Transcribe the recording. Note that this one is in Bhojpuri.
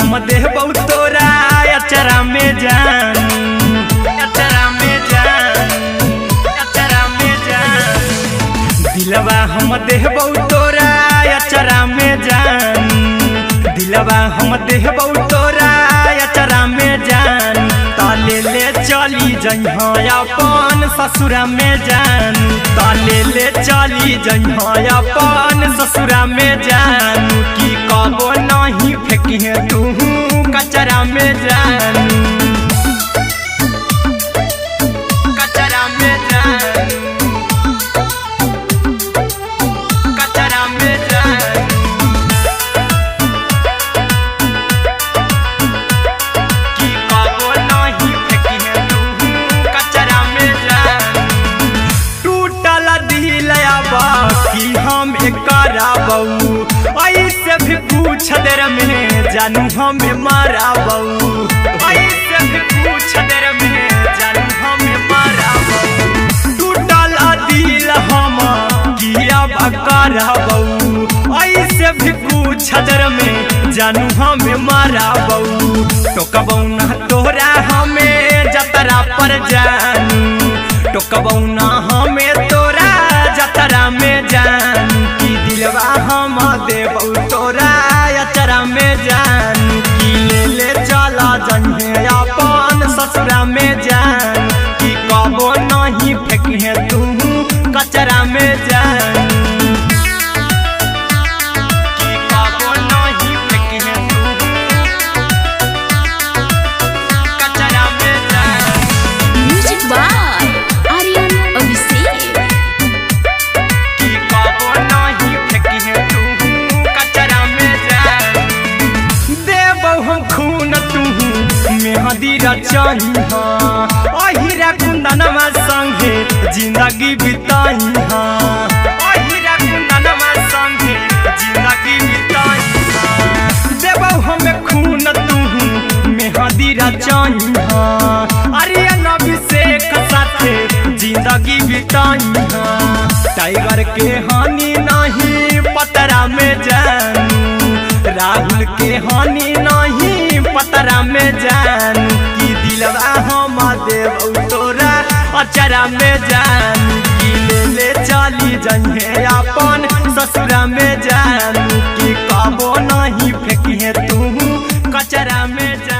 हम देबौ तोरा अचरा में जान, अचरा में जान, अचरा में जान। दिलवा हम देबौ तोरा अचरा में जान, दिलवा हम देबौ तोरा अचरा में जान। ताले ले चली जइहाँ अपन ससुरा में जान, ताले ले चली जइहाँ अपन ससुरा में जान। की कबो नहीं फेंकिहे तू कचरा में जान, कचरा में जान, कचरा में जान। की कबो नहीं फेंकिहे तू कचरा में जान। टूटल दिल बाकी हम कराबौ, ऐसे भी पूछ देर में जानू हमें माराबौ, ऐसे भी पूछ देर में जानू हमें माराबौ। टूटल दिल हम किया कराबौ, ऐसे भी पूछ देर में जानू हमें माराबौ। टोकबौ ना तोरा हमें जतरा पर जानू, टोकबौ ना हमें तोरा जतरा में जान। की दिलवा हम देबौ तोरा अचरा में जान। की ले ले चला जइहे अपन ससुरा में जान। की कबो नहीं फेंकिहे तू कचरा में जान, की कबो नहीं फेंकिहे तू कचरा में जान। Music by Aryan Abhishek. की कबो नहीं फेंकिहे तू कचरा में जान। देबौ हम खून तू मेहंदी रचइहा, अहिरा कुंदनमा संगे जिंदगी बिताइहा, अहिरा कुंदनमा संगे जिंदगी बिताइहा। देबौ हमें खून तू मेहंदी रचइहा, आर्यन अभिषेक साथे जिंदगी बिताइहा। टाइगर के हानि नहीं पतरा में जानू, राहुल के हानि नहीं पतरा में जानू। की दिलवा हम देबौ तोरा अचरा में जानू। की ले ले चली जइहे अपन ससुरा में जानू। की कबो नहीं फेंकिहे तू कचरा में जानू।